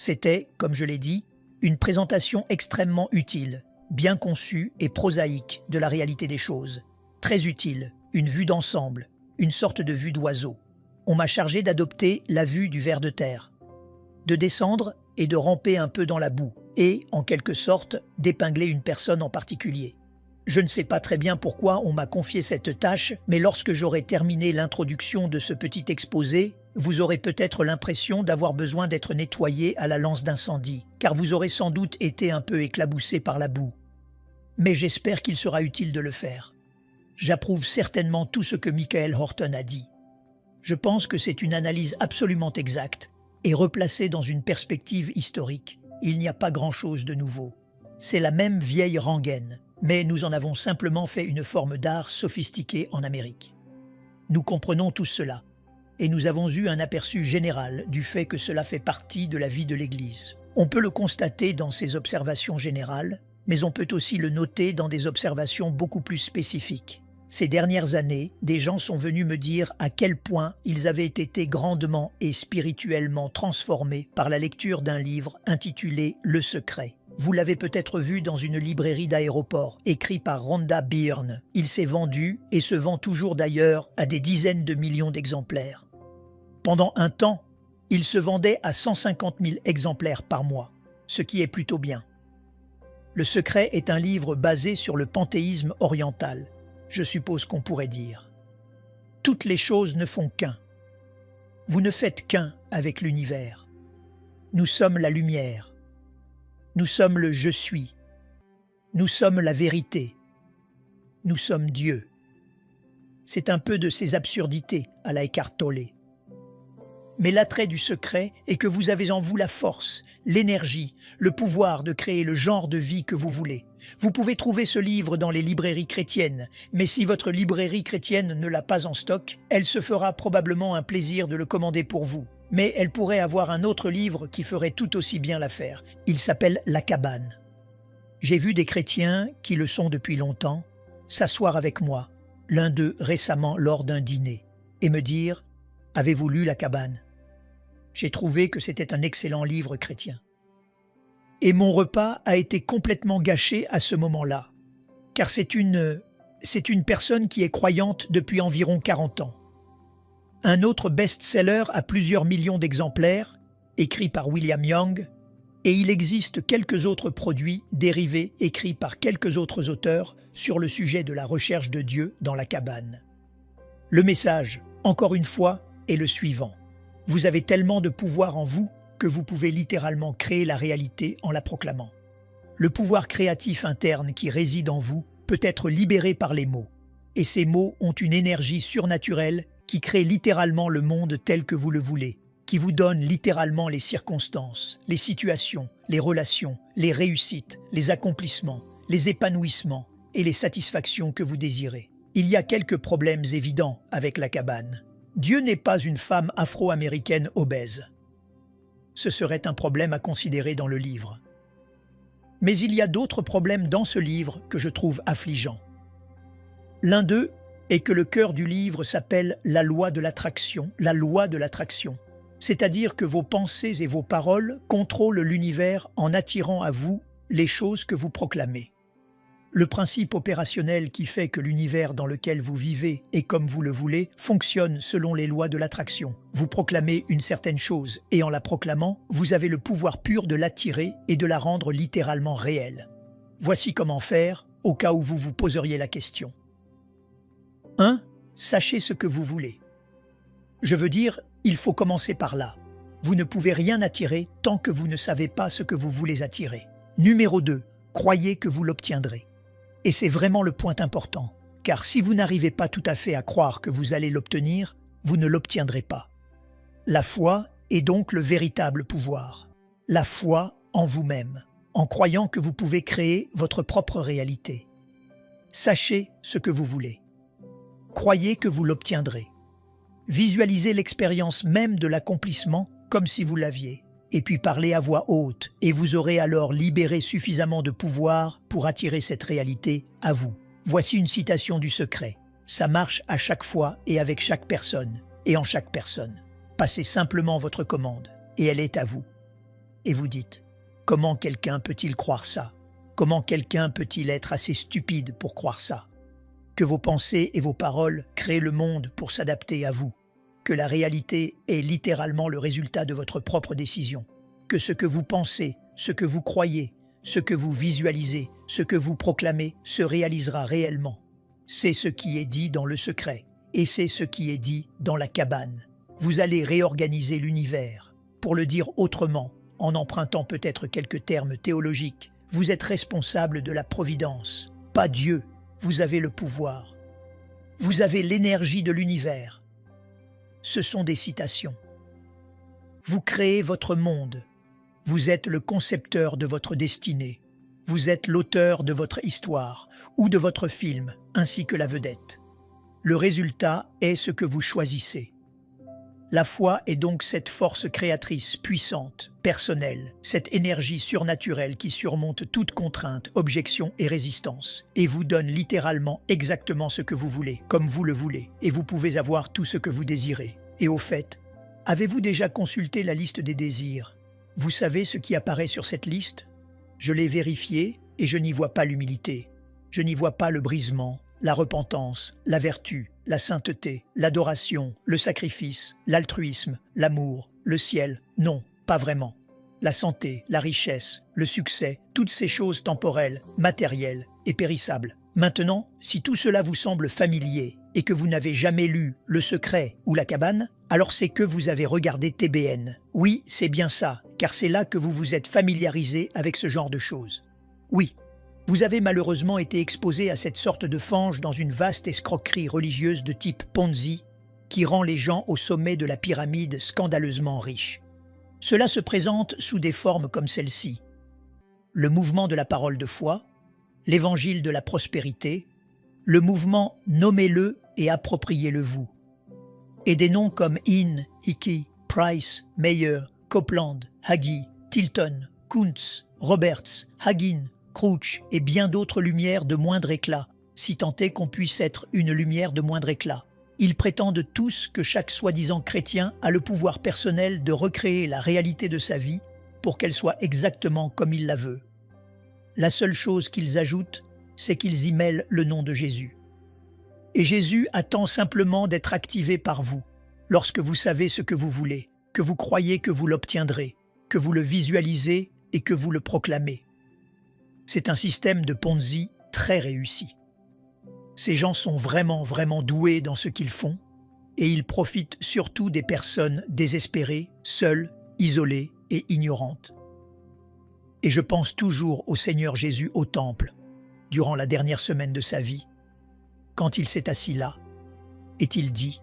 C'était, comme je l'ai dit, une présentation extrêmement utile, bien conçue et prosaïque de la réalité des choses. Très utile, une vue d'ensemble, une sorte de vue d'oiseau. On m'a chargé d'adopter la vue du ver de terre, de descendre et de ramper un peu dans la boue, et, en quelque sorte, d'épingler une personne en particulier. Je ne sais pas très bien pourquoi on m'a confié cette tâche, mais lorsque j'aurai terminé l'introduction de ce petit exposé, vous aurez peut-être l'impression d'avoir besoin d'être nettoyé à la lance d'incendie, car vous aurez sans doute été un peu éclaboussé par la boue. Mais j'espère qu'il sera utile de le faire. J'approuve certainement tout ce que Michael Horton a dit. Je pense que c'est une analyse absolument exacte et replacée dans une perspective historique. Il n'y a pas grand-chose de nouveau. C'est la même vieille rengaine, mais nous en avons simplement fait une forme d'art sophistiquée en Amérique. Nous comprenons tous cela, et nous avons eu un aperçu général du fait que cela fait partie de la vie de l'Église. On peut le constater dans ces observations générales, mais on peut aussi le noter dans des observations beaucoup plus spécifiques. Ces dernières années, des gens sont venus me dire à quel point ils avaient été grandement et spirituellement transformés par la lecture d'un livre intitulé « Le secret ». Vous l'avez peut-être vu dans une librairie d'aéroport, écrit par Rhonda Byrne. Il s'est vendu, et se vend toujours d'ailleurs, à des dizaines de millions d'exemplaires. Pendant un temps, il se vendait à 150 000 exemplaires par mois, ce qui est plutôt bien. Le secret est un livre basé sur le panthéisme oriental, je suppose qu'on pourrait dire. Toutes les choses ne font qu'un. Vous ne faites qu'un avec l'univers. Nous sommes la lumière. Nous sommes le « je suis ». Nous sommes la vérité. Nous sommes Dieu. C'est un peu de ces absurdités à la Eckhart Tolle. Mais l'attrait du secret est que vous avez en vous la force, l'énergie, le pouvoir de créer le genre de vie que vous voulez. Vous pouvez trouver ce livre dans les librairies chrétiennes, mais si votre librairie chrétienne ne l'a pas en stock, elle se fera probablement un plaisir de le commander pour vous. Mais elle pourrait avoir un autre livre qui ferait tout aussi bien l'affaire. Il s'appelle « La cabane ». J'ai vu des chrétiens, qui le sont depuis longtemps, s'asseoir avec moi, l'un d'eux récemment lors d'un dîner, et me dire « Avez-vous lu La cabane ?» J'ai trouvé que c'était un excellent livre chrétien. Et mon repas a été complètement gâché à ce moment-là, car c'est une personne qui est croyante depuis environ 40 ans. Un autre best-seller à plusieurs millions d'exemplaires, écrit par William Young, et il existe quelques autres produits dérivés écrits par quelques autres auteurs sur le sujet de la recherche de Dieu dans la cabane. Le message, encore une fois, est le suivant. Vous avez tellement de pouvoir en vous que vous pouvez littéralement créer la réalité en la proclamant. Le pouvoir créatif interne qui réside en vous peut être libéré par les mots, et ces mots ont une énergie surnaturelle qui crée littéralement le monde tel que vous le voulez, qui vous donne littéralement les circonstances, les situations, les relations, les réussites, les accomplissements, les épanouissements et les satisfactions que vous désirez. Il y a quelques problèmes évidents avec la cabane. Dieu n'est pas une femme afro-américaine obèse. Ce serait un problème à considérer dans le livre. Mais il y a d'autres problèmes dans ce livre que je trouve affligeants. L'un d'eux est que le cœur du livre s'appelle « La loi de l'attraction », la loi de l'attraction. C'est-à-dire que vos pensées et vos paroles contrôlent l'univers en attirant à vous les choses que vous proclamez. Le principe opérationnel qui fait que l'univers dans lequel vous vivez et comme vous le voulez fonctionne selon les lois de l'attraction. Vous proclamez une certaine chose et en la proclamant, vous avez le pouvoir pur de l'attirer et de la rendre littéralement réelle. Voici comment faire au cas où vous vous poseriez la question. 1. Sachez ce que vous voulez. Je veux dire, il faut commencer par là. Vous ne pouvez rien attirer tant que vous ne savez pas ce que vous voulez attirer. Numéro 2. Croyez que vous l'obtiendrez. Et c'est vraiment le point important, car si vous n'arrivez pas tout à fait à croire que vous allez l'obtenir, vous ne l'obtiendrez pas. La foi est donc le véritable pouvoir. La foi en vous-même, en croyant que vous pouvez créer votre propre réalité. Sachez ce que vous voulez. Croyez que vous l'obtiendrez. Visualisez l'expérience même de l'accomplissement comme si vous l'aviez. Et puis parlez à voix haute, et vous aurez alors libéré suffisamment de pouvoir pour attirer cette réalité à vous. Voici une citation du secret. Ça marche à chaque fois et avec chaque personne, et en chaque personne. Passez simplement votre commande, et elle est à vous. et vous dites « Comment quelqu'un peut-il croire ça? Comment quelqu'un peut-il être assez stupide pour croire ça ?» Que vos pensées et vos paroles créent le monde pour s'adapter à vous, que la réalité est littéralement le résultat de votre propre décision, que ce que vous pensez, ce que vous croyez, ce que vous visualisez, ce que vous proclamez se réalisera réellement. C'est ce qui est dit dans le secret, et c'est ce qui est dit dans la cabane. Vous allez réorganiser l'univers. Pour le dire autrement, en empruntant peut-être quelques termes théologiques, vous êtes responsable de la providence, pas Dieu. Vous avez le pouvoir. Vous avez l'énergie de l'univers. Ce sont des citations. Vous créez votre monde. Vous êtes le concepteur de votre destinée. Vous êtes l'auteur de votre histoire ou de votre film, ainsi que la vedette. Le résultat est ce que vous choisissez. La foi est donc cette force créatrice puissante, personnelle, cette énergie surnaturelle qui surmonte toute contrainte, objection et résistance, et vous donne littéralement exactement ce que vous voulez, comme vous le voulez, et vous pouvez avoir tout ce que vous désirez. Et au fait, avez-vous déjà consulté la liste des désirs? Vous savez ce qui apparaît sur cette liste? Je l'ai vérifiée et je n'y vois pas l'humilité. Je n'y vois pas le brisement, la repentance, la vertu, la sainteté, l'adoration, le sacrifice, l'altruisme, l'amour, le ciel. Non, pas vraiment. La santé, la richesse, le succès, toutes ces choses temporelles, matérielles et périssables. Maintenant, si tout cela vous semble familier et que vous n'avez jamais lu Le Secret ou La Cabane, alors c'est que vous avez regardé TBN. Oui, c'est bien ça, car c'est là que vous vous êtes familiarisé avec ce genre de choses. Oui. Vous avez malheureusement été exposé à cette sorte de fange dans une vaste escroquerie religieuse de type Ponzi qui rend les gens au sommet de la pyramide scandaleusement riches. Cela se présente sous des formes comme celle-ci. Le mouvement de la parole de foi, l'évangile de la prospérité, le mouvement Nommez-le et appropriez-le-vous. Et des noms comme In, Hickey, Price, Meyer, Copeland, Hagee, Tilton, Kuntz, Roberts, Hagin, Crouch et bien d'autres lumières de moindre éclat, si tant est qu'on puisse être une lumière de moindre éclat. Ils prétendent tous que chaque soi-disant chrétien a le pouvoir personnel de recréer la réalité de sa vie pour qu'elle soit exactement comme il la veut. La seule chose qu'ils ajoutent, c'est qu'ils y mêlent le nom de Jésus. Et Jésus attend simplement d'être activé par vous, lorsque vous savez ce que vous voulez, que vous croyez que vous l'obtiendrez, que vous le visualisez et que vous le proclamez. C'est un système de Ponzi très réussi. Ces gens sont vraiment doués dans ce qu'ils font et ils profitent surtout des personnes désespérées, seules, isolées et ignorantes. Et je pense toujours au Seigneur Jésus au temple, durant la dernière semaine de sa vie, quand il s'est assis là, est-il dit,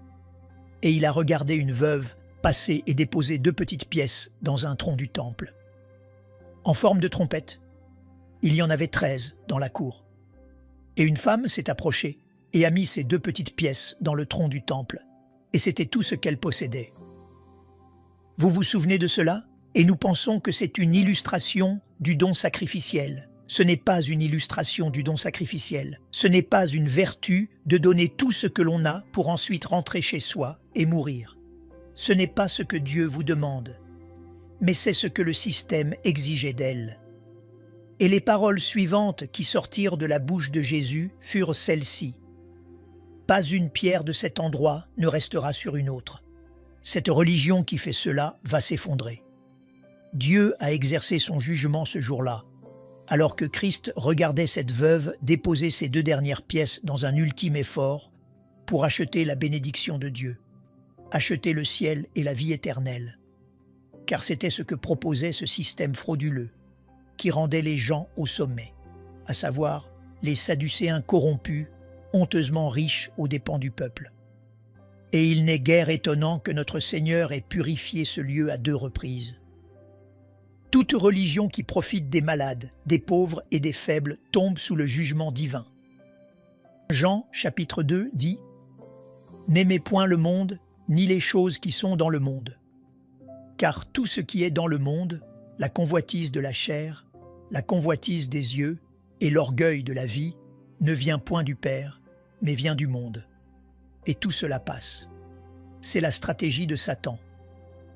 et il a regardé une veuve passer et déposer 2 petites pièces dans un tronc du temple. En forme de trompette, il y en avait 13 dans la cour. Et une femme s'est approchée et a mis ces 2 petites pièces dans le tronc du temple, et c'était tout ce qu'elle possédait. Vous vous souvenez de cela? Et nous pensons que c'est une illustration du don sacrificiel. Ce n'est pas une illustration du don sacrificiel. Ce n'est pas une vertu de donner tout ce que l'on a pour ensuite rentrer chez soi et mourir. Ce n'est pas ce que Dieu vous demande, mais c'est ce que le système exigeait d'elle. Et les paroles suivantes qui sortirent de la bouche de Jésus furent celles-ci. « Pas une pierre de cet endroit ne restera sur une autre. Cette religion qui fait cela va s'effondrer. » Dieu a exercé son jugement ce jour-là, alors que Christ regardait cette veuve déposer ses 2 dernières pièces dans un ultime effort pour acheter la bénédiction de Dieu, acheter le ciel et la vie éternelle. Car c'était ce que proposait ce système frauduleux, qui rendait les gens au sommet, à savoir les Sadducéens corrompus, honteusement riches aux dépens du peuple. Et il n'est guère étonnant que notre Seigneur ait purifié ce lieu à 2 reprises. Toute religion qui profite des malades, des pauvres et des faibles tombe sous le jugement divin. Jean, chapitre 2, dit « N'aimez point le monde, ni les choses qui sont dans le monde. Car tout ce qui est dans le monde, la convoitise de la chair, la convoitise des yeux et l'orgueil de la vie, ne vient point du Père, mais vient du monde. Et tout cela passe. C'est la stratégie de Satan.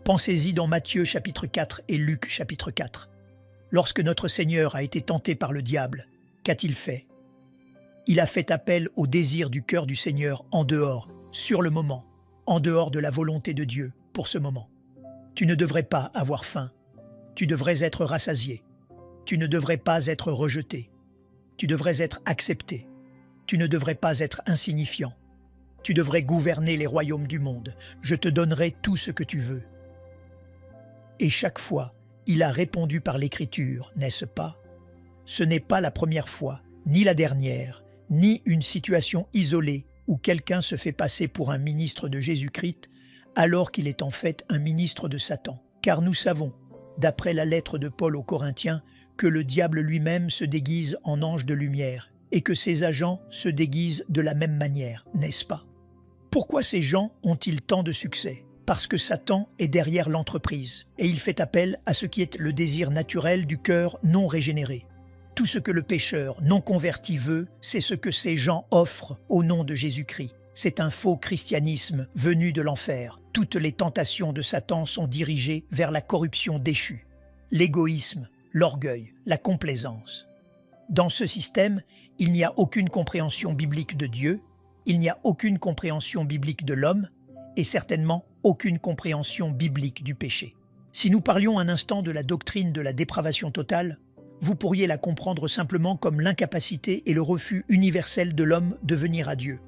Pensez-y dans Matthieu chapitre 4 et Luc chapitre 4. Lorsque notre Seigneur a été tenté par le diable, qu'a-t-il fait? Il a fait appel au désir du cœur du Seigneur en dehors, sur le moment, en dehors de la volonté de Dieu pour ce moment. Tu ne devrais pas avoir faim. Tu devrais être rassasié. Tu ne devrais pas être rejeté. Tu devrais être accepté. Tu ne devrais pas être insignifiant. Tu devrais gouverner les royaumes du monde. Je te donnerai tout ce que tu veux. Et chaque fois, il a répondu par l'Écriture, n'est-ce pas? Ce n'est pas la première fois, ni la dernière, ni une situation isolée où quelqu'un se fait passer pour un ministre de Jésus-Christ alors qu'il est en fait un ministre de Satan. Car nous savons, d'après la lettre de Paul aux Corinthiens, que le diable lui-même se déguise en ange de lumière et que ses agents se déguisent de la même manière, n'est-ce pas? Pourquoi ces gens ont-ils tant de succès? Parce que Satan est derrière l'entreprise et il fait appel à ce qui est le désir naturel du cœur non régénéré. Tout ce que le pécheur non converti veut, c'est ce que ces gens offrent au nom de Jésus-Christ. C'est un faux christianisme venu de l'enfer. Toutes les tentations de Satan sont dirigées vers la corruption déchue, l'égoïsme, l'orgueil, la complaisance. Dans ce système, il n'y a aucune compréhension biblique de Dieu, il n'y a aucune compréhension biblique de l'homme, et certainement aucune compréhension biblique du péché. Si nous parlions un instant de la doctrine de la dépravation totale, vous pourriez la comprendre simplement comme l'incapacité et le refus universel de l'homme de venir à Dieu.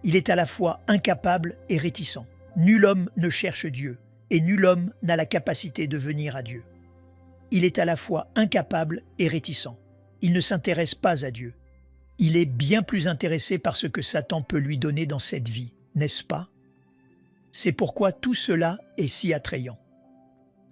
Il est à la fois incapable et réticent. Nul homme ne cherche Dieu, et nul homme n'a la capacité de venir à Dieu. Il est à la fois incapable et réticent. Il ne s'intéresse pas à Dieu. Il est bien plus intéressé par ce que Satan peut lui donner dans cette vie, n'est-ce pas? C'est pourquoi tout cela est si attrayant.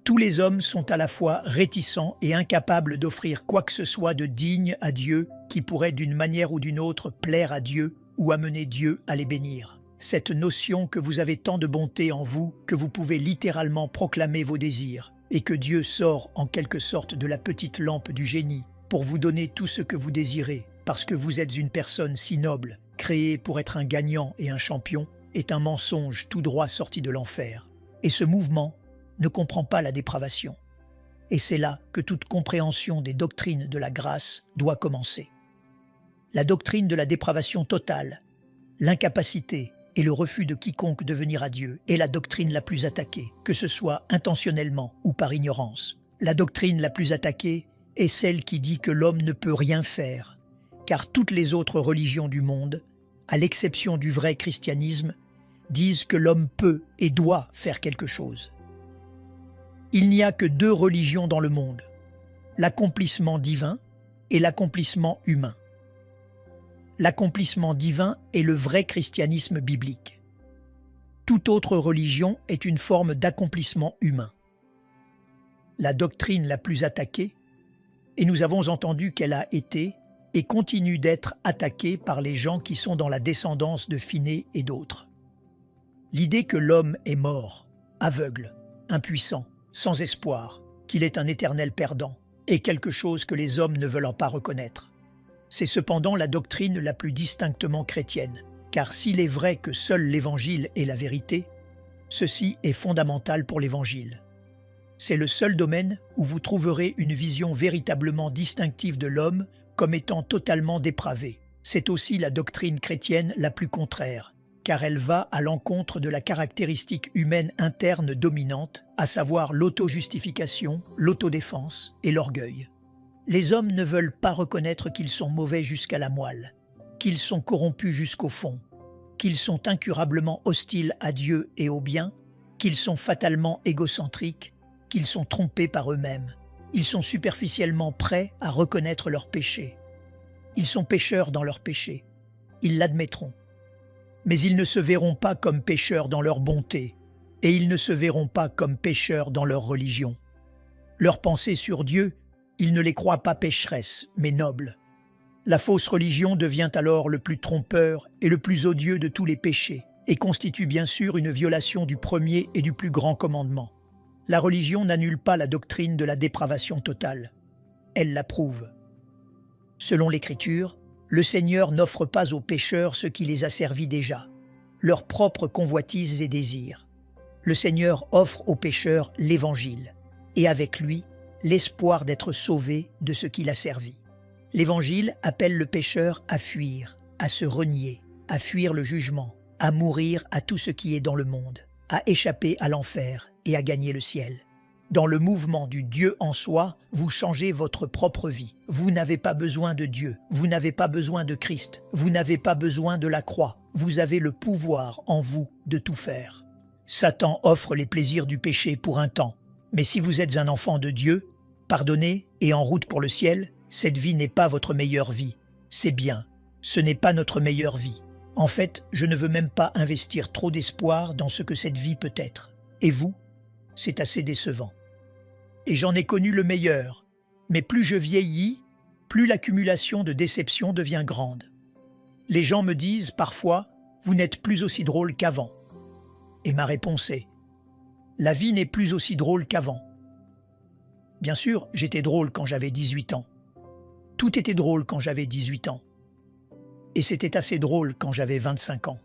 Tous les hommes sont à la fois réticents et incapables d'offrir quoi que ce soit de digne à Dieu qui pourrait d'une manière ou d'une autre plaire à Dieu ou amener Dieu à les bénir. Cette notion que vous avez tant de bonté en vous que vous pouvez littéralement proclamer vos désirs et que Dieu sort en quelque sorte de la petite lampe du génie pour vous donner tout ce que vous désirez parce que vous êtes une personne si noble, créée pour être un gagnant et un champion, est un mensonge tout droit sorti de l'enfer. Et ce mouvement ne comprend pas la dépravation. Et c'est là que toute compréhension des doctrines de la grâce doit commencer. La doctrine de la dépravation totale, l'incapacité et le refus de quiconque de venir à Dieu est la doctrine la plus attaquée, que ce soit intentionnellement ou par ignorance. La doctrine la plus attaquée est celle qui dit que l'homme ne peut rien faire, car toutes les autres religions du monde, à l'exception du vrai christianisme, disent que l'homme peut et doit faire quelque chose. Il n'y a que deux religions dans le monde, l'accomplissement divin et l'accomplissement humain. L'accomplissement divin est le vrai christianisme biblique. Toute autre religion est une forme d'accomplissement humain. La doctrine la plus attaquée, et nous avons entendu qu'elle a été et continue d'être attaquée par les gens qui sont dans la descendance de Phinées et d'autres. L'idée que l'homme est mort, aveugle, impuissant, sans espoir, qu'il est un éternel perdant, est quelque chose que les hommes ne veulent pas reconnaître. C'est cependant la doctrine la plus distinctement chrétienne, car s'il est vrai que seul l'Évangile est la vérité, ceci est fondamental pour l'Évangile. C'est le seul domaine où vous trouverez une vision véritablement distinctive de l'homme comme étant totalement dépravé. C'est aussi la doctrine chrétienne la plus contraire, car elle va à l'encontre de la caractéristique humaine interne dominante, à savoir l'auto-justification, l'autodéfense et l'orgueil. Les hommes ne veulent pas reconnaître qu'ils sont mauvais jusqu'à la moelle, qu'ils sont corrompus jusqu'au fond, qu'ils sont incurablement hostiles à Dieu et au bien, qu'ils sont fatalement égocentriques, qu'ils sont trompés par eux-mêmes. Ils sont superficiellement prêts à reconnaître leurs péchés. Ils sont pécheurs dans leurs péchés. Ils l'admettront. Mais ils ne se verront pas comme pécheurs dans leur bonté, et ils ne se verront pas comme pécheurs dans leur religion. Leurs pensées sur Dieu, ils ne les croient pas pécheresses, mais nobles. La fausse religion devient alors le plus trompeur et le plus odieux de tous les péchés, et constitue bien sûr une violation du premier et du plus grand commandement. La religion n'annule pas la doctrine de la dépravation totale. Elle l'approuve. Selon l'Écriture, le Seigneur n'offre pas aux pécheurs ce qui les a servis déjà, leurs propres convoitises et désirs. Le Seigneur offre aux pécheurs l'Évangile, et avec lui, l'espoir d'être sauvé de ce qu'il a servi. L'Évangile appelle le pécheur à fuir, à se renier, à fuir le jugement, à mourir à tout ce qui est dans le monde, à échapper à l'enfer et à gagner le ciel. Dans le mouvement du Dieu en soi, vous changez votre propre vie. Vous n'avez pas besoin de Dieu, vous n'avez pas besoin de Christ, vous n'avez pas besoin de la croix. Vous avez le pouvoir en vous de tout faire. Satan offre les plaisirs du péché pour un temps, mais si vous êtes un enfant de Dieu, pardonné et en route pour le ciel, cette vie n'est pas votre meilleure vie. C'est bien, ce n'est pas notre meilleure vie. En fait, je ne veux même pas investir trop d'espoir dans ce que cette vie peut être. Et vous, c'est assez décevant. Et j'en ai connu le meilleur, mais plus je vieillis, plus l'accumulation de déceptions devient grande. Les gens me disent parfois « Vous n'êtes plus aussi drôle qu'avant ». Et ma réponse est « La vie n'est plus aussi drôle qu'avant ». Bien sûr, j'étais drôle quand j'avais 18 ans. Tout était drôle quand j'avais 18 ans. Et c'était assez drôle quand j'avais 25 ans.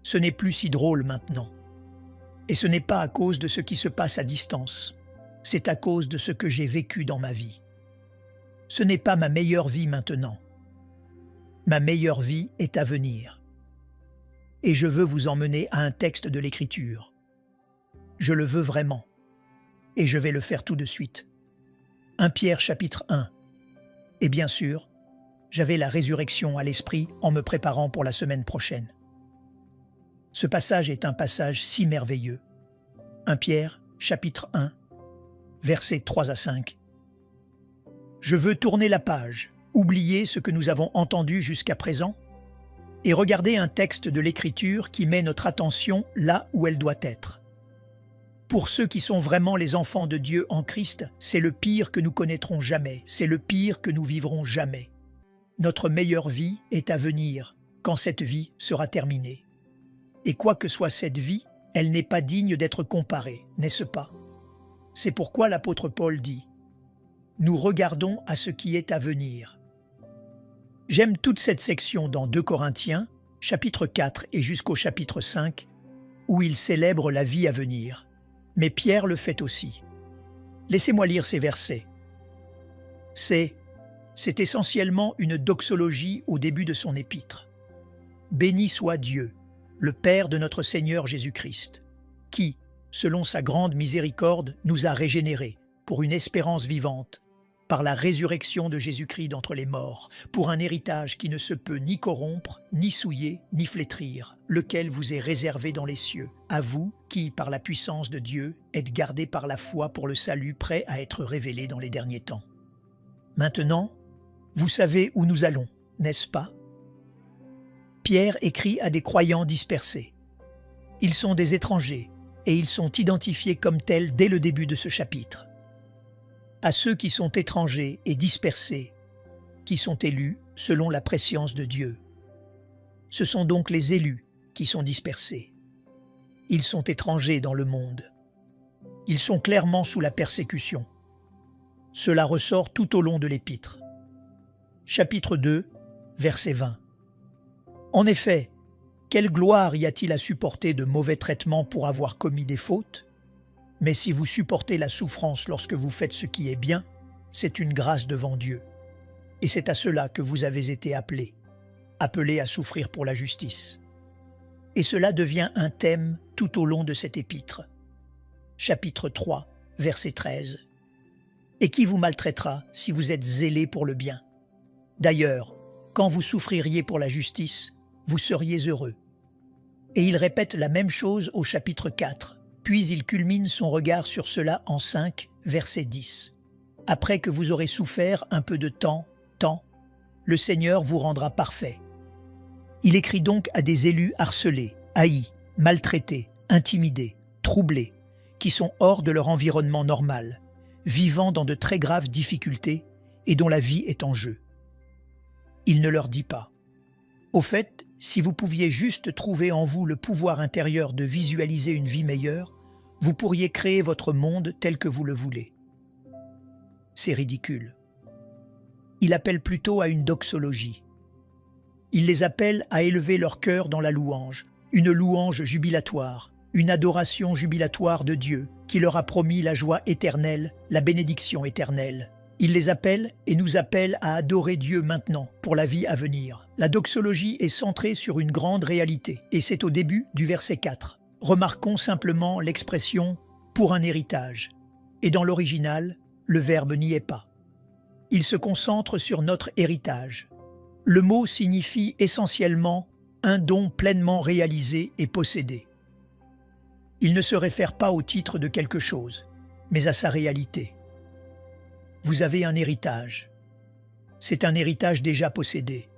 Ce n'est plus si drôle maintenant. Et ce n'est pas à cause de ce qui se passe à distance. C'est à cause de ce que j'ai vécu dans ma vie. Ce n'est pas ma meilleure vie maintenant. Ma meilleure vie est à venir. Et je veux vous emmener à un texte de l'Écriture. Je le veux vraiment. Et je vais le faire tout de suite. 1 Pierre chapitre 1. Et bien sûr, j'avais la résurrection à l'esprit en me préparant pour la semaine prochaine. Ce passage est un passage si merveilleux. 1 Pierre chapitre 1, versets 3 à 5. Je veux tourner la page, oublier ce que nous avons entendu jusqu'à présent et regarder un texte de l'Écriture qui met notre attention là où elle doit être. Pour ceux qui sont vraiment les enfants de Dieu en Christ, c'est le pire que nous connaîtrons jamais, c'est le pire que nous vivrons jamais. Notre meilleure vie est à venir quand cette vie sera terminée. Et quoi que soit cette vie, elle n'est pas digne d'être comparée, n'est-ce pas? C'est pourquoi l'apôtre Paul dit « Nous regardons à ce qui est à venir ». J'aime toute cette section dans 2 Corinthiens, chapitre 4 et jusqu'au chapitre 5, où il célèbre la vie à venir. Mais Pierre le fait aussi. Laissez-moi lire ces versets. C'est essentiellement une doxologie au début de son épître. « Béni soit Dieu, le Père de notre Seigneur Jésus-Christ, qui, selon sa grande miséricorde, nous a régénérés pour une espérance vivante, par la résurrection de Jésus-Christ d'entre les morts, pour un héritage qui ne se peut ni corrompre, ni souiller, ni flétrir, lequel vous est réservé dans les cieux, à vous qui, par la puissance de Dieu, êtes gardés par la foi pour le salut prêt à être révélé dans les derniers temps. Maintenant, vous savez où nous allons, n'est-ce pas? Pierre écrit à des croyants dispersés. Ils sont des étrangers, et ils sont identifiés comme tels dès le début de ce chapitre. À ceux qui sont étrangers et dispersés, qui sont élus selon la prescience de Dieu. Ce sont donc les élus qui sont dispersés. Ils sont étrangers dans le monde. Ils sont clairement sous la persécution. Cela ressort tout au long de l'épître. Chapitre 2, verset 20. En effet, quelle gloire y a-t-il à supporter de mauvais traitements pour avoir commis des fautes? Mais si vous supportez la souffrance lorsque vous faites ce qui est bien, c'est une grâce devant Dieu. Et c'est à cela que vous avez été appelés à souffrir pour la justice. Et cela devient un thème tout au long de cet épître. Chapitre 3, verset 13. Et qui vous maltraitera si vous êtes zélés pour le bien? D'ailleurs, quand vous souffririez pour la justice, vous seriez heureux. Et il répète la même chose au chapitre 4. Puis il culmine son regard sur cela en 5, verset 10. « Après que vous aurez souffert un peu de temps, le Seigneur vous rendra parfait. » Il écrit donc à des élus harcelés, haïs, maltraités, intimidés, troublés, qui sont hors de leur environnement normal, vivant dans de très graves difficultés et dont la vie est en jeu. Il ne leur dit pas « Au fait, si vous pouviez juste trouver en vous le pouvoir intérieur de visualiser une vie meilleure, vous pourriez créer votre monde tel que vous le voulez. » C'est ridicule. Il appelle plutôt à une doxologie. Il les appelle à élever leur cœur dans la louange, une louange jubilatoire, une adoration jubilatoire de Dieu qui leur a promis la joie éternelle, la bénédiction éternelle. Il les appelle et nous appelle à adorer Dieu maintenant, pour la vie à venir. La doxologie est centrée sur une grande réalité, et c'est au début du verset 4. Remarquons simplement l'expression « pour un héritage », et dans l'original, le verbe n'y est pas. Il se concentre sur notre héritage. Le mot signifie essentiellement un don pleinement réalisé et possédé. Il ne se réfère pas au titre de quelque chose, mais à sa réalité. Vous avez un héritage. C'est un héritage déjà possédé.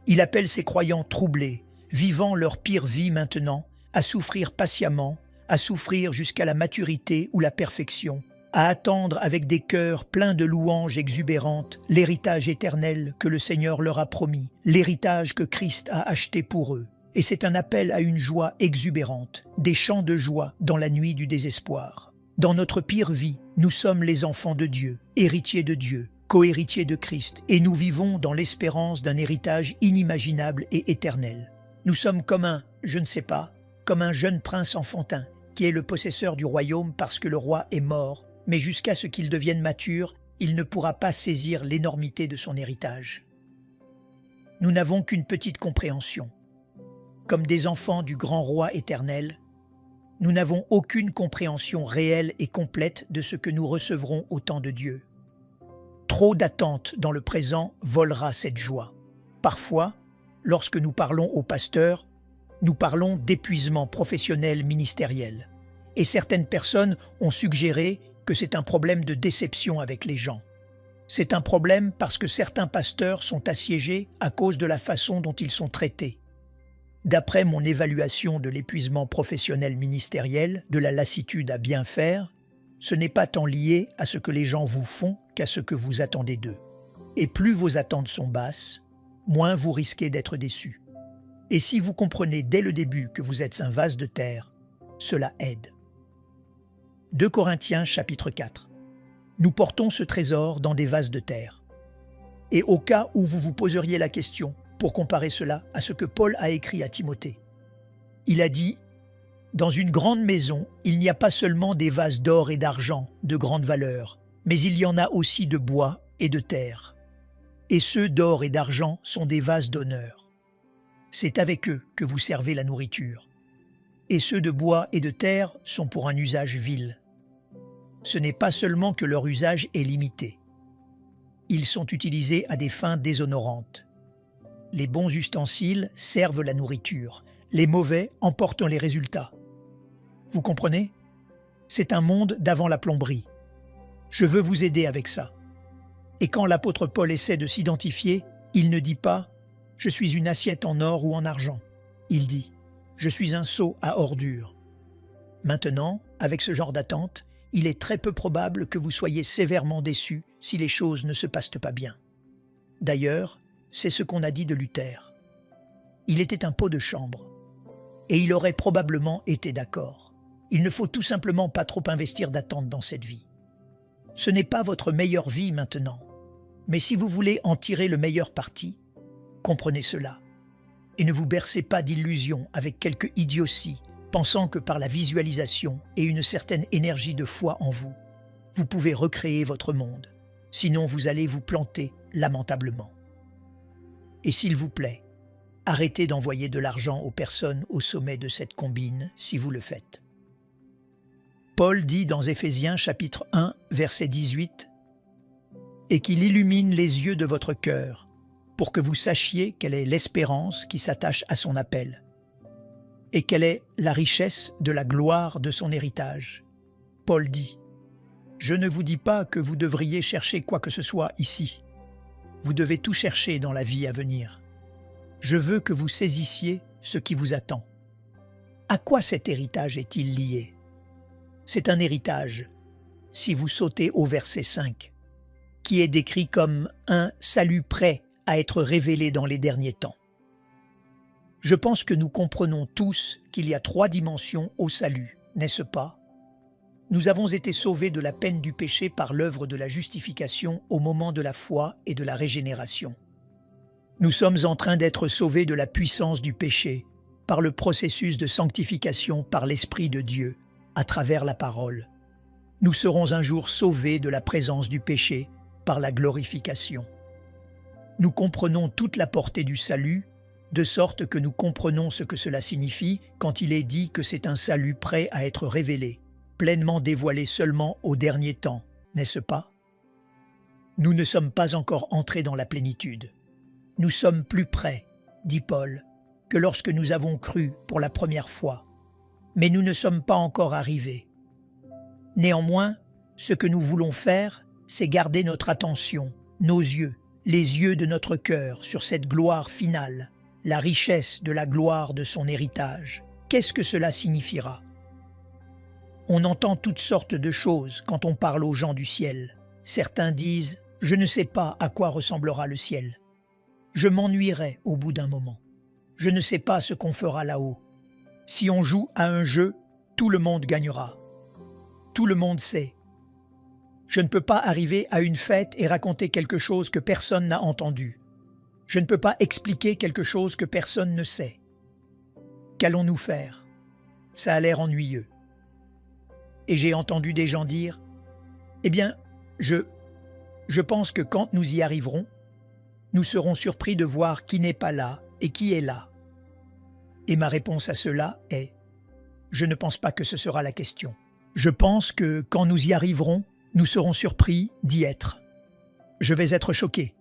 Il appelle ses croyants troublés, vivant leur pire vie maintenant, à souffrir patiemment, à souffrir jusqu'à la maturité ou la perfection, à attendre avec des cœurs pleins de louanges exubérantes l'héritage éternel que le Seigneur leur a promis, l'héritage que Christ a acheté pour eux. Et c'est un appel à une joie exubérante, des chants de joie dans la nuit du désespoir. Dans notre pire vie, nous sommes les enfants de Dieu, héritiers de Dieu, co-héritiers de Christ, et nous vivons dans l'espérance d'un héritage inimaginable et éternel. Nous sommes comme comme un jeune prince enfantin, qui est le possesseur du royaume parce que le roi est mort, mais jusqu'à ce qu'il devienne mature, il ne pourra pas saisir l'énormité de son héritage. Nous n'avons qu'une petite compréhension. Comme des enfants du grand roi éternel, nous n'avons aucune compréhension réelle et complète de ce que nous recevrons au temps de Dieu. Trop d'attente dans le présent volera cette joie. Parfois, lorsque nous parlons aux pasteurs, nous parlons d'épuisement professionnel ministériel. Et certaines personnes ont suggéré que c'est un problème de déception avec les gens. C'est un problème parce que certains pasteurs sont assiégés à cause de la façon dont ils sont traités. D'après mon évaluation de l'épuisement professionnel ministériel, de la lassitude à bien faire, ce n'est pas tant lié à ce que les gens vous font qu'à ce que vous attendez d'eux. Et plus vos attentes sont basses, moins vous risquez d'être déçus. Et si vous comprenez dès le début que vous êtes un vase de terre, cela aide. 2 Corinthiens chapitre 4. Nous portons ce trésor dans des vases de terre. Et au cas où vous vous poseriez la question, pour comparer cela à ce que Paul a écrit à Timothée. Il a dit « Dans une grande maison, il n'y a pas seulement des vases d'or et d'argent de grande valeur, mais il y en a aussi de bois et de terre. Et ceux d'or et d'argent sont des vases d'honneur. C'est avec eux que vous servez la nourriture. Et ceux de bois et de terre sont pour un usage vil. Ce n'est pas seulement que leur usage est limité. Ils sont utilisés à des fins déshonorantes. Les bons ustensiles servent la nourriture, les mauvais emportent les résultats. Vous comprenez? C'est un monde d'avant la plomberie. Je veux vous aider avec ça. Et quand l'apôtre Paul essaie de s'identifier, il ne dit pas « Je suis une assiette en or ou en argent ». Il dit « Je suis un seau à ordures ». Maintenant, avec ce genre d'attente, il est très peu probable que vous soyez sévèrement déçus si les choses ne se passent pas bien. D'ailleurs, c'est ce qu'on a dit de Luther. Il était un pot de chambre, et il aurait probablement été d'accord. Il ne faut tout simplement pas trop investir d'attente dans cette vie. Ce n'est pas votre meilleure vie maintenant, mais si vous voulez en tirer le meilleur parti, comprenez cela. Et ne vous bercez pas d'illusions avec quelque idiotie, pensant que par la visualisation et une certaine énergie de foi en vous, vous pouvez recréer votre monde. Sinon vous allez vous planter lamentablement. Et s'il vous plaît, arrêtez d'envoyer de l'argent aux personnes au sommet de cette combine si vous le faites. Paul dit dans Éphésiens chapitre 1, verset 18 « Et qu'il illumine les yeux de votre cœur, pour que vous sachiez quelle est l'espérance qui s'attache à son appel, et quelle est la richesse de la gloire de son héritage. » Paul dit « Je ne vous dis pas que vous devriez chercher quoi que ce soit ici. Vous devez tout chercher dans la vie à venir. Je veux que vous saisissiez ce qui vous attend. À quoi cet héritage est-il lié? C'est un héritage, si vous sautez au verset 5, qui est décrit comme un salut prêt à être révélé dans les derniers temps. Je pense que nous comprenons tous qu'il y a 3 dimensions au salut, n'est-ce pas? Nous avons été sauvés de la peine du péché par l'œuvre de la justification au moment de la foi et de la régénération. Nous sommes en train d'être sauvés de la puissance du péché par le processus de sanctification par l'Esprit de Dieu, à travers la parole. Nous serons un jour sauvés de la présence du péché par la glorification. Nous comprenons toute la portée du salut, de sorte que nous comprenons ce que cela signifie quand il est dit que c'est un salut prêt à être révélé, pleinement dévoilé seulement au dernier temps, n'est-ce pas? Nous ne sommes pas encore entrés dans la plénitude. Nous sommes plus près, dit Paul, que lorsque nous avons cru pour la première fois, mais nous ne sommes pas encore arrivés. Néanmoins, ce que nous voulons faire, c'est garder notre attention, nos yeux, les yeux de notre cœur sur cette gloire finale, la richesse de la gloire de son héritage. Qu'est-ce que cela signifiera? On entend toutes sortes de choses quand on parle aux gens du ciel. Certains disent « Je ne sais pas à quoi ressemblera le ciel. Je m'ennuierai au bout d'un moment. Je ne sais pas ce qu'on fera là-haut. Si on joue à un jeu, tout le monde gagnera. Tout le monde sait. Je ne peux pas arriver à une fête et raconter quelque chose que personne n'a entendu. Je ne peux pas expliquer quelque chose que personne ne sait. Qu'allons-nous faire? Ça a l'air ennuyeux. » Et j'ai entendu des gens dire « Eh bien, je pense que quand nous y arriverons, nous serons surpris de voir qui n'est pas là et qui est là. » Et ma réponse à cela est « Je ne pense pas que ce sera la question. Je pense que quand nous y arriverons, nous serons surpris d'y être. Je vais être choqué.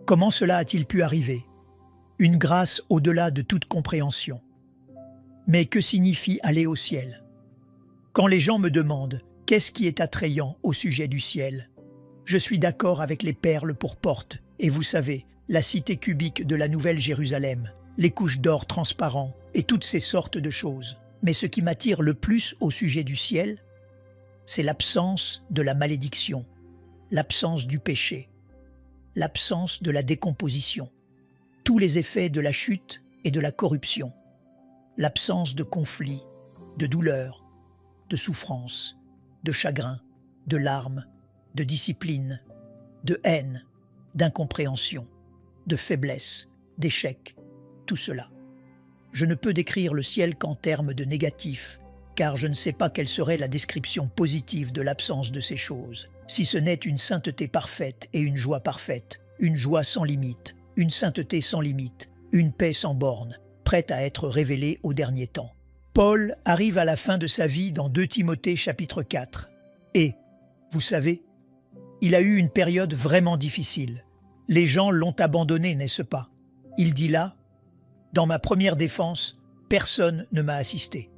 Comment cela a-t-il pu arriver? Une grâce au-delà de toute compréhension. Mais que signifie aller au ciel? Quand les gens me demandent « Qu'est-ce qui est attrayant au sujet du ciel ?» Je suis d'accord avec les perles pour porte et vous savez, la cité cubique de la Nouvelle Jérusalem, les couches d'or transparent et toutes ces sortes de choses. Mais ce qui m'attire le plus au sujet du ciel, c'est l'absence de la malédiction, l'absence du péché, l'absence de la décomposition, tous les effets de la chute et de la corruption, l'absence de conflit, de douleur, de souffrance, de chagrin, de larmes, de discipline, de haine, d'incompréhension, de faiblesse, d'échec, tout cela. Je ne peux décrire le ciel qu'en termes de négatif, car je ne sais pas quelle serait la description positive de l'absence de ces choses, si ce n'est une sainteté parfaite et une joie parfaite, une joie sans limite, une sainteté sans limite, une paix sans borne, prête à être révélée au dernier temps. Paul arrive à la fin de sa vie dans 2 Timothée chapitre 4. Et, vous savez, il a eu une période vraiment difficile. Les gens l'ont abandonné, n'est-ce pas? Il dit là, « Dans ma première défense, personne ne m'a assisté. »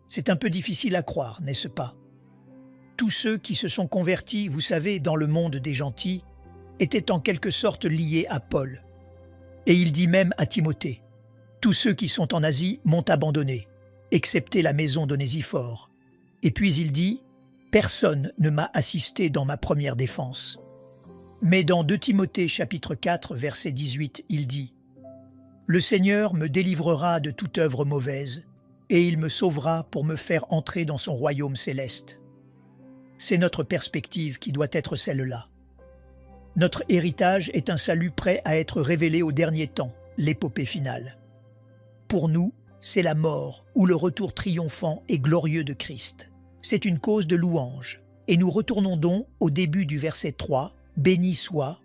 C'est un peu difficile à croire, n'est-ce pas? Tous ceux qui se sont convertis, vous savez, dans le monde des gentils, étaient en quelque sorte liés à Paul. Et il dit même à Timothée, « Tous ceux qui sont en Asie m'ont abandonné, excepté la maison d'Onésiphore. » Et puis il dit, « Personne ne m'a assisté dans ma première défense. » Mais dans 2 Timothée chapitre 4, verset 18, il dit, « Le Seigneur me délivrera de toute œuvre mauvaise, et il me sauvera pour me faire entrer dans son royaume céleste. » C'est notre perspective qui doit être celle-là. Notre héritage est un salut prêt à être révélé au dernier temps, l'épopée finale. Pour nous, c'est la mort ou le retour triomphant et glorieux de Christ. C'est une cause de louange. Et nous retournons donc au début du verset 3, « Béni soit »,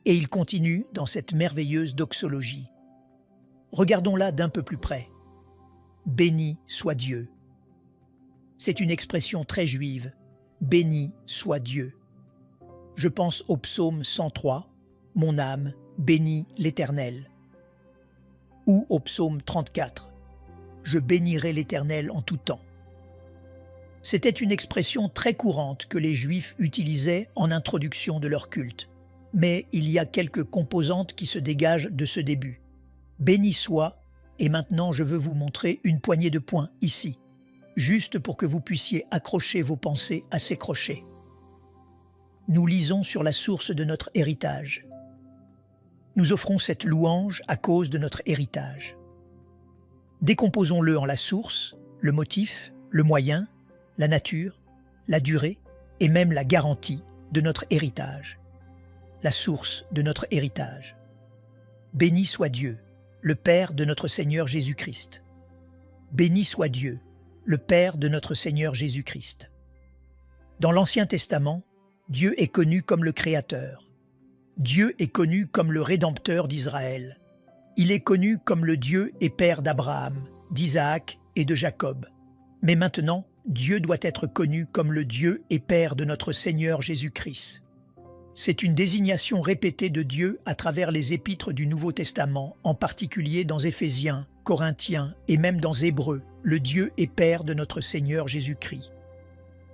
et il continue dans cette merveilleuse doxologie. Regardons-la d'un peu plus près. « Béni soit Dieu ». C'est une expression très juive. « Béni soit Dieu ». Je pense au psaume 103, « Mon âme bénit l'Éternel ». Ou au psaume 34, « Je bénirai l'Éternel en tout temps ». C'était une expression très courante que les Juifs utilisaient en introduction de leur culte. Mais il y a quelques composantes qui se dégagent de ce début. « Béni soit » et maintenant je veux vous montrer une poignée de points ici, juste pour que vous puissiez accrocher vos pensées à ces crochets. Nous lisons sur la source de notre héritage. Nous offrons cette louange à cause de notre héritage. Décomposons-le en la source, le motif, le moyen, la nature, la durée et même la garantie de notre héritage. La source de notre héritage. Béni soit Dieu, le Père de notre Seigneur Jésus-Christ. Béni soit Dieu, le Père de notre Seigneur Jésus-Christ. Dans l'Ancien Testament, Dieu est connu comme le Créateur. Dieu est connu comme le Rédempteur d'Israël. Il est connu comme le Dieu et Père d'Abraham, d'Isaac et de Jacob. Mais maintenant, Dieu doit être connu comme le Dieu et Père de notre Seigneur Jésus-Christ. C'est une désignation répétée de Dieu à travers les épîtres du Nouveau Testament, en particulier dans Éphésiens, Corinthiens et même dans Hébreux, le Dieu et Père de notre Seigneur Jésus-Christ.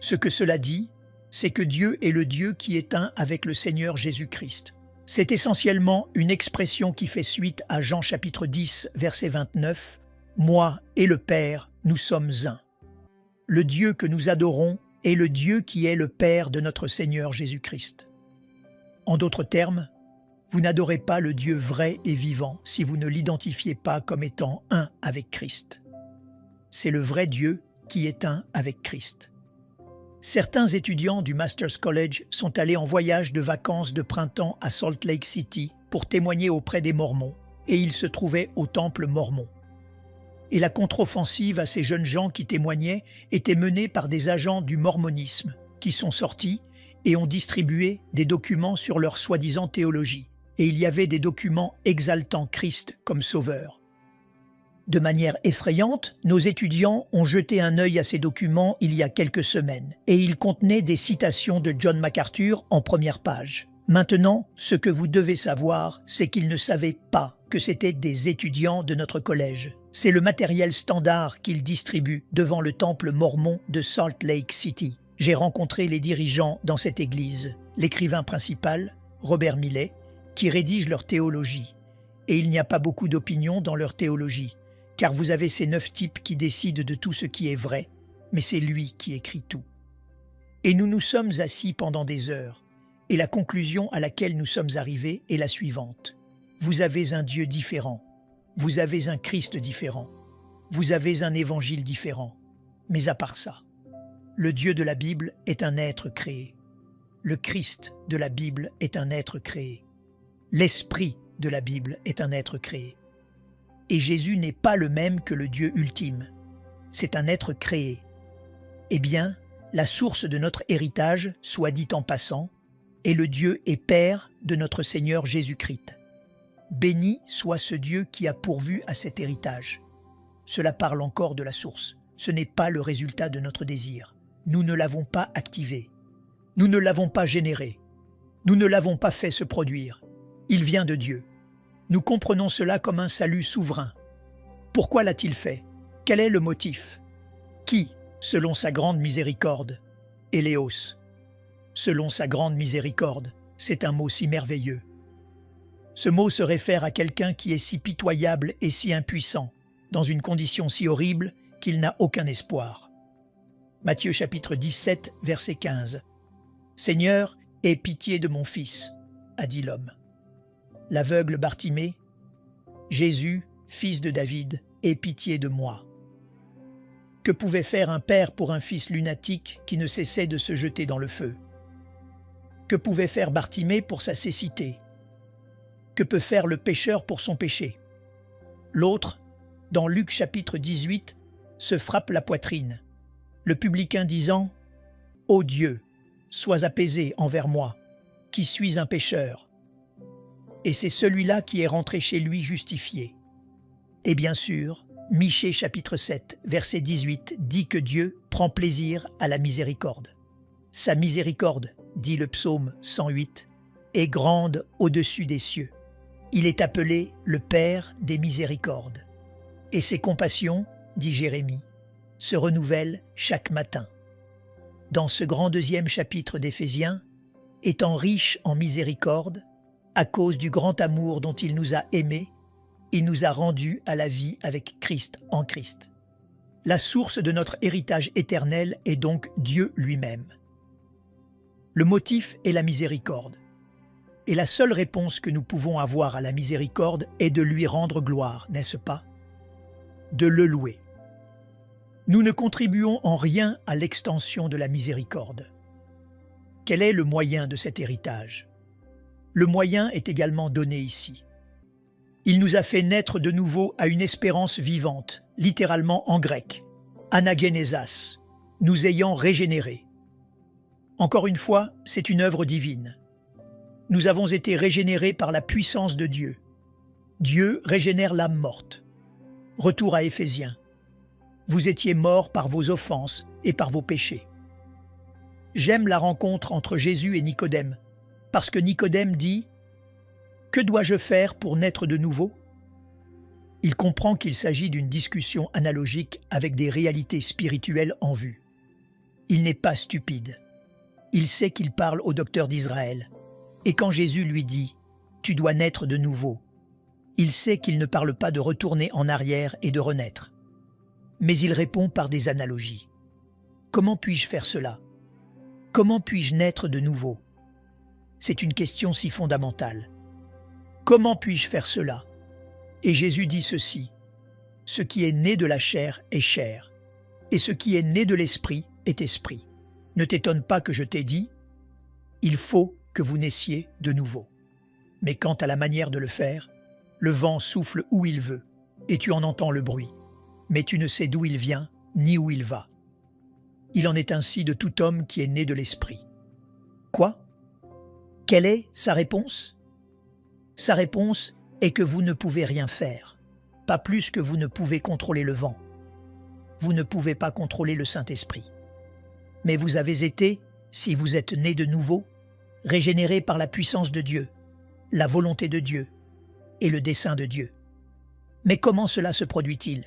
Ce que cela dit, c'est que Dieu est le Dieu qui est un avec le Seigneur Jésus-Christ. C'est essentiellement une expression qui fait suite à Jean chapitre 10, verset 29, « Moi et le Père, nous sommes un ». Le Dieu que nous adorons est le Dieu qui est le Père de notre Seigneur Jésus-Christ. En d'autres termes, vous n'adorez pas le Dieu vrai et vivant si vous ne l'identifiez pas comme étant un avec Christ. C'est le vrai Dieu qui est un avec Christ. Certains étudiants du Master's College sont allés en voyage de vacances de printemps à Salt Lake City pour témoigner auprès des Mormons, et ils se trouvaient au temple mormon. Et la contre-offensive à ces jeunes gens qui témoignaient était menée par des agents du mormonisme qui sont sortis et ont distribué des documents sur leur soi-disant théologie. Et il y avait des documents exaltant Christ comme sauveur. De manière effrayante, nos étudiants ont jeté un œil à ces documents il y a quelques semaines, et ils contenaient des citations de John MacArthur en première page. Maintenant, ce que vous devez savoir, c'est qu'ils ne savaient pas que c'étaient des étudiants de notre collège. C'est le matériel standard qu'ils distribuent devant le temple mormon de Salt Lake City. J'ai rencontré les dirigeants dans cette église, l'écrivain principal, Robert Millet, qui rédige leur théologie. Et il n'y a pas beaucoup d'opinions dans leur théologie, car vous avez ces 9 types qui décident de tout ce qui est vrai, mais c'est lui qui écrit tout. Et nous nous sommes assis pendant des heures, et la conclusion à laquelle nous sommes arrivés est la suivante. Vous avez un Dieu différent, vous avez un Christ différent, vous avez un évangile différent, mais à part ça, le Dieu de la Bible est un être créé. Le Christ de la Bible est un être créé. L'Esprit de la Bible est un être créé. Et Jésus n'est pas le même que le Dieu ultime. C'est un être créé. Eh bien, la source de notre héritage, soit dit en passant, est le Dieu et Père de notre Seigneur Jésus-Christ. Béni soit ce Dieu qui a pourvu à cet héritage. Cela parle encore de la source. Ce n'est pas le résultat de notre désir. Nous ne l'avons pas activé. Nous ne l'avons pas généré. Nous ne l'avons pas fait se produire. Il vient de Dieu. Nous comprenons cela comme un salut souverain. Pourquoi l'a-t-il fait? Quel est le motif? Qui, selon sa grande miséricorde? Éléos. Selon sa grande miséricorde, c'est un mot si merveilleux. Ce mot se réfère à quelqu'un qui est si pitoyable et si impuissant, dans une condition si horrible qu'il n'a aucun espoir. Matthieu chapitre 17, verset 15. « Seigneur, aie pitié de mon fils, a dit l'homme. » L'aveugle Bartimée, « Jésus, fils de David, aie pitié de moi. » Que pouvait faire un père pour un fils lunatique qui ne cessait de se jeter dans le feu? Que pouvait faire Bartimée pour sa cécité? Que peut faire le pécheur pour son péché? L'autre, dans Luc chapitre 18, se frappe la poitrine, le publicain disant « Ô Dieu, sois apaisé envers moi, qui suis un pécheur. » Et c'est celui-là qui est rentré chez lui justifié. Et bien sûr, Michée chapitre 7, verset 18 dit que Dieu prend plaisir à la miséricorde. Sa miséricorde, dit le psaume 108, est grande au-dessus des cieux. Il est appelé le Père des miséricordes. Et ses compassions, dit Jérémie, se renouvellent chaque matin. Dans ce grand 2e chapitre d'Éphésiens, étant riche en miséricorde, à cause du grand amour dont il nous a aimés, il nous a rendus à la vie avec Christ en Christ. La source de notre héritage éternel est donc Dieu lui-même. Le motif est la miséricorde. Et la seule réponse que nous pouvons avoir à la miséricorde est de lui rendre gloire, n'est-ce pas? De le louer. Nous ne contribuons en rien à l'extension de la miséricorde. Quel est le moyen de cet héritage? Le moyen est également donné ici. Il nous a fait naître de nouveau à une espérance vivante, littéralement en grec, anagenesas, nous ayant régénérés. Encore une fois, c'est une œuvre divine. Nous avons été régénérés par la puissance de Dieu. Dieu régénère l'âme morte. Retour à Éphésiens. Vous étiez morts par vos offenses et par vos péchés. J'aime la rencontre entre Jésus et Nicodème, parce que Nicodème dit « Que dois-je faire pour naître de nouveau ?» Il comprend qu'il s'agit d'une discussion analogique avec des réalités spirituelles en vue. Il n'est pas stupide. Il sait qu'il parle au docteur d'Israël. Et quand Jésus lui dit « Tu dois naître de nouveau », il sait qu'il ne parle pas de retourner en arrière et de renaître. Mais il répond par des analogies. Comment puis-je faire cela? Comment puis-je naître de nouveau? C'est une question si fondamentale. Comment puis-je faire cela? Et Jésus dit ceci: ce qui est né de la chair est chair, et ce qui est né de l'esprit est esprit. Ne t'étonne pas que je t'ai dit, il faut que vous naissiez de nouveau. Mais quant à la manière de le faire, le vent souffle où il veut, et tu en entends le bruit, mais tu ne sais d'où il vient ni où il va. Il en est ainsi de tout homme qui est né de l'esprit. Quoi? Quelle est sa réponse? Sa réponse est que vous ne pouvez rien faire, pas plus que vous ne pouvez contrôler le vent. Vous ne pouvez pas contrôler le Saint-Esprit. Mais vous avez été, si vous êtes né de nouveau, régénéré par la puissance de Dieu, la volonté de Dieu et le dessein de Dieu. Mais comment cela se produit-il?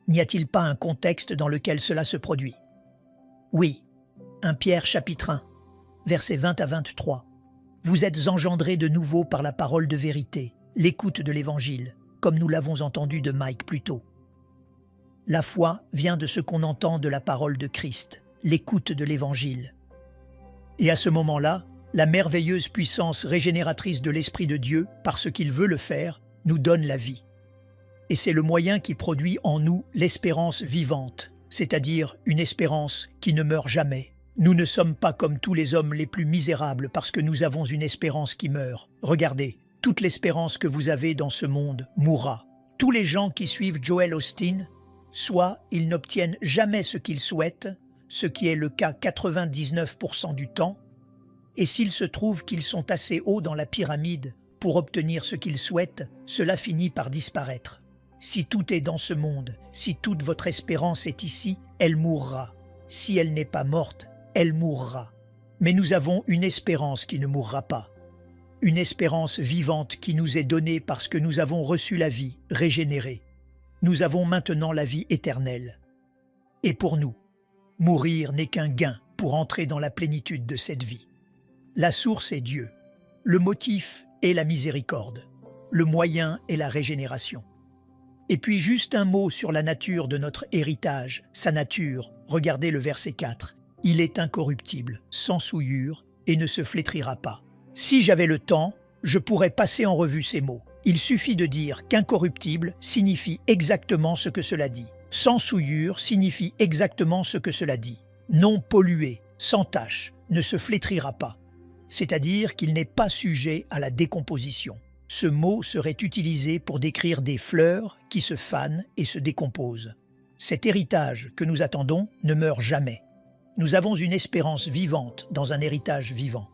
N'y a-t-il pas un contexte dans lequel cela se produit? Oui, 1 Pierre chapitre 1, versets 20 à 23. Vous êtes engendrés de nouveau par la parole de vérité, l'écoute de l'Évangile, comme nous l'avons entendu de Mike plus tôt. La foi vient de ce qu'on entend de la parole de Christ, l'écoute de l'Évangile. Et à ce moment-là, la merveilleuse puissance régénératrice de l'Esprit de Dieu, parce qu'il veut le faire, nous donne la vie. Et c'est le moyen qui produit en nous l'espérance vivante, c'est-à-dire une espérance qui ne meurt jamais. Nous ne sommes pas comme tous les hommes les plus misérables parce que nous avons une espérance qui meurt. Regardez, toute l'espérance que vous avez dans ce monde mourra. Tous les gens qui suivent Joel Osteen, soit ils n'obtiennent jamais ce qu'ils souhaitent, ce qui est le cas 99% du temps, et s'il se trouve qu'ils sont assez hauts dans la pyramide pour obtenir ce qu'ils souhaitent, cela finit par disparaître. Si tout est dans ce monde, si toute votre espérance est ici, elle mourra. Si elle n'est pas morte, elle mourra. Mais nous avons une espérance qui ne mourra pas. Une espérance vivante qui nous est donnée parce que nous avons reçu la vie régénérée. Nous avons maintenant la vie éternelle. Et pour nous, mourir n'est qu'un gain pour entrer dans la plénitude de cette vie. La source est Dieu. Le motif est la miséricorde. Le moyen est la régénération. Et puis juste un mot sur la nature de notre héritage, sa nature. Regardez le verset 4. Il est incorruptible, sans souillure, et ne se flétrira pas. Si j'avais le temps, je pourrais passer en revue ces mots. Il suffit de dire qu'incorruptible signifie exactement ce que cela dit. Sans souillure signifie exactement ce que cela dit. Non pollué, sans tache, ne se flétrira pas. C'est-à-dire qu'il n'est pas sujet à la décomposition. Ce mot serait utilisé pour décrire des fleurs qui se fanent et se décomposent. Cet héritage que nous attendons ne meurt jamais. Nous avons une espérance vivante dans un héritage vivant.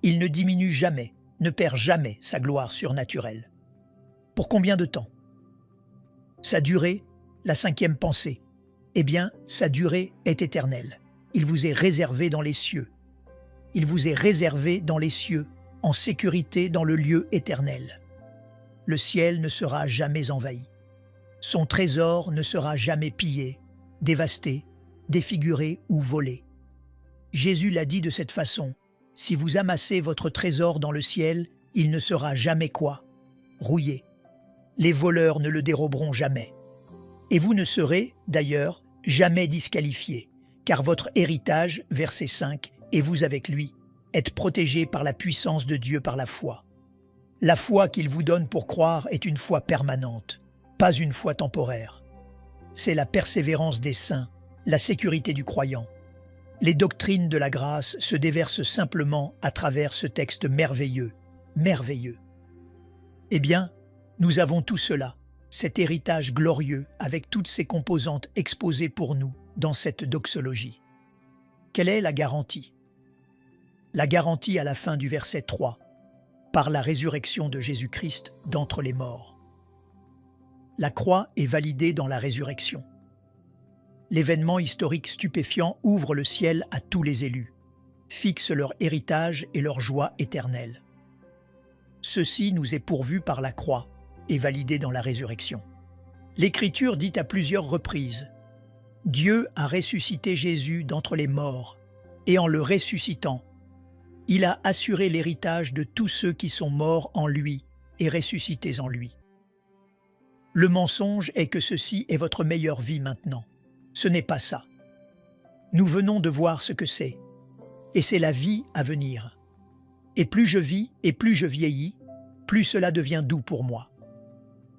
Il ne diminue jamais, ne perd jamais sa gloire surnaturelle. Pour combien de temps? Sa durée, la cinquième pensée. Eh bien, sa durée est éternelle. Il vous est réservé dans les cieux. Il vous est réservé dans les cieux, en sécurité dans le lieu éternel. Le ciel ne sera jamais envahi. Son trésor ne sera jamais pillé, dévasté, défiguré ou volé. Jésus l'a dit de cette façon, « Si vous amassez votre trésor dans le ciel, il ne sera jamais quoi? Rouillé. Les voleurs ne le déroberont jamais. Et vous ne serez, d'ailleurs, jamais disqualifiés, car votre héritage, verset 5, et vous avec lui, êtes protégés par la puissance de Dieu par la foi. La foi qu'il vous donne pour croire est une foi permanente, pas une foi temporaire. C'est la persévérance des saints, la sécurité du croyant. Les doctrines de la grâce se déversent simplement à travers ce texte merveilleux, merveilleux. Eh bien, Nous avons tout cela, cet héritage glorieux avec toutes ses composantes exposées pour nous dans cette doxologie. Quelle est la garantie? La garantie à la fin du verset 3, par la résurrection de Jésus-Christ d'entre les morts. La croix est validée dans la résurrection. L'événement historique stupéfiant ouvre le ciel à tous les élus, fixe leur héritage et leur joie éternelle. Ceci nous est pourvu par la croix et validé dans la résurrection. L'Écriture dit à plusieurs reprises « Dieu a ressuscité Jésus d'entre les morts, et en le ressuscitant, il a assuré l'héritage de tous ceux qui sont morts en lui et ressuscités en lui. » Le mensonge est que ceci est votre meilleure vie maintenant. Ce n'est pas ça. Nous venons de voir ce que c'est, et c'est la vie à venir. Et plus je vis et plus je vieillis, plus cela devient doux pour moi.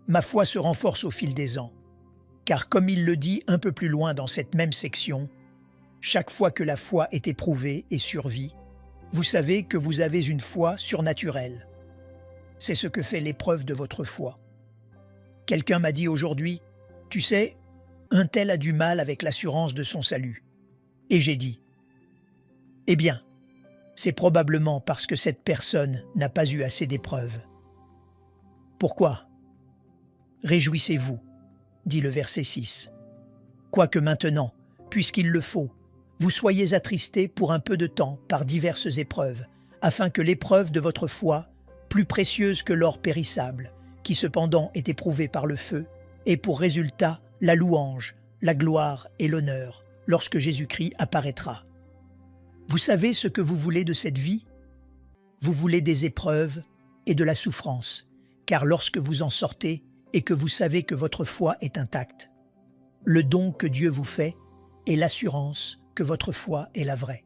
Ma foi se renforce au fil des ans, car comme il le dit un peu plus loin dans cette même section, chaque fois que la foi est éprouvée et survit, vous savez que vous avez une foi surnaturelle. C'est ce que fait l'épreuve de votre foi. Quelqu'un m'a dit aujourd'hui, « Tu sais, un tel a du mal avec l'assurance de son salut. » Et j'ai dit, « Eh bien, c'est probablement parce que cette personne n'a pas eu assez d'épreuves. » Pourquoi? Réjouissez-vous, dit le verset 6. Quoique maintenant, puisqu'il le faut, vous soyez attristés pour un peu de temps par diverses épreuves, afin que l'épreuve de votre foi, plus précieuse que l'or périssable, qui cependant est éprouvé par le feu, ait pour résultat la louange, la gloire et l'honneur, lorsque Jésus-Christ apparaîtra. Vous savez ce que vous voulez de cette vie? Vous voulez des épreuves et de la souffrance, car lorsque vous en sortez et que vous savez que votre foi est intacte, le don que Dieu vous fait est l'assurance que votre foi est la vraie.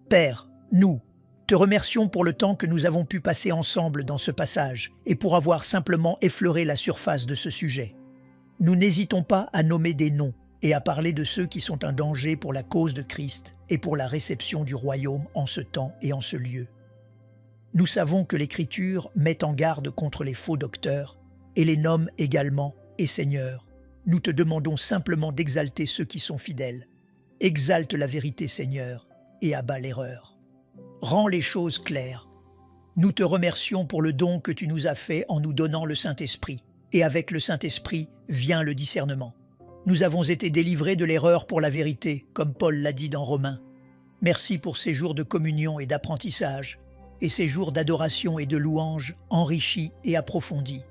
Père, nous te remercions pour le temps que nous avons pu passer ensemble dans ce passage et pour avoir simplement effleuré la surface de ce sujet. Nous n'hésitons pas à nommer des noms et à parler de ceux qui sont un danger pour la cause de Christ et pour la réception du royaume en ce temps et en ce lieu. Nous savons que l'Écriture met en garde contre les faux docteurs et les nomme également « et Seigneur ». Nous te demandons simplement d'exalter ceux qui sont fidèles. Exalte la vérité, Seigneur, et abat l'erreur. Rends les choses claires. Nous te remercions pour le don que tu nous as fait en nous donnant le Saint-Esprit. Et avec le Saint-Esprit vient le discernement. Nous avons été délivrés de l'erreur pour la vérité, comme Paul l'a dit dans Romains. Merci pour ces jours de communion et d'apprentissage, et ces jours d'adoration et de louange enrichis et approfondis.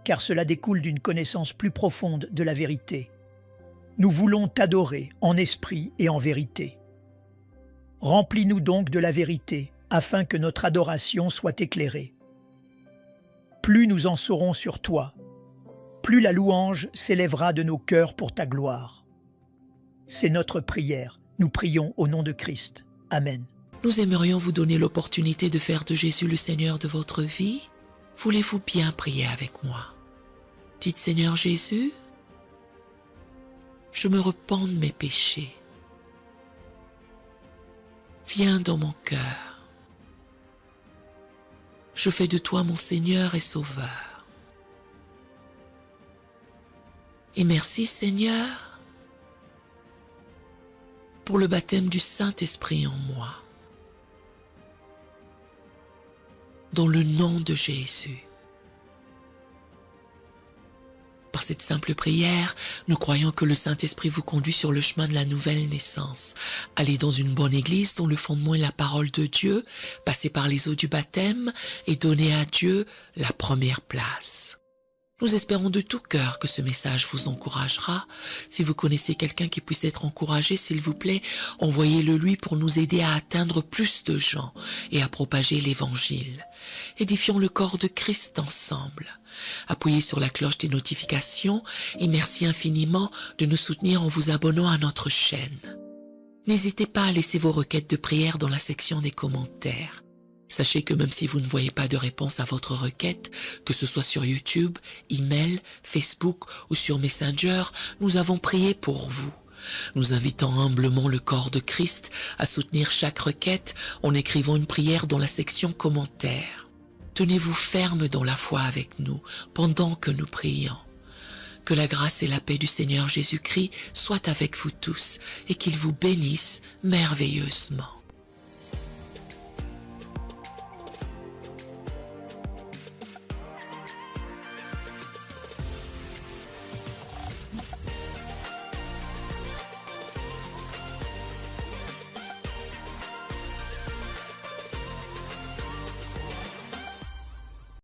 Car cela découle d'une connaissance plus profonde de la vérité. Nous voulons t'adorer en esprit et en vérité. Remplis-nous donc de la vérité, afin que notre adoration soit éclairée. Plus nous en saurons sur toi, plus la louange s'élèvera de nos cœurs pour ta gloire. C'est notre prière. Nous prions au nom de Christ. Amen. Nous aimerions vous donner l'opportunité de faire de Jésus le Seigneur de votre vie. Voulez-vous bien prier avec moi? Dites, Seigneur Jésus, je me repens de mes péchés. Viens dans mon cœur. Je fais de toi mon Seigneur et Sauveur. Et merci, Seigneur, pour le baptême du Saint-Esprit en moi. Dans le nom de Jésus. Par cette simple prière, nous croyons que le Saint-Esprit vous conduit sur le chemin de la nouvelle naissance. Allez dans une bonne église dont le fondement est la parole de Dieu, passez par les eaux du baptême et donnez à Dieu la première place. Nous espérons de tout cœur que ce message vous encouragera. Si vous connaissez quelqu'un qui puisse être encouragé, s'il vous plaît, envoyez-le lui pour nous aider à atteindre plus de gens et à propager l'Évangile. Édifions le corps de Christ ensemble. Appuyez sur la cloche des notifications et merci infiniment de nous soutenir en vous abonnant à notre chaîne. N'hésitez pas à laisser vos requêtes de prière dans la section des commentaires. Sachez que même si vous ne voyez pas de réponse à votre requête, que ce soit sur YouTube, email, Facebook ou sur Messenger, nous avons prié pour vous. Nous invitons humblement le corps de Christ à soutenir chaque requête en écrivant une prière dans la section commentaires. Tenez-vous ferme dans la foi avec nous pendant que nous prions. Que la grâce et la paix du Seigneur Jésus-Christ soient avec vous tous et qu'il vous bénisse merveilleusement.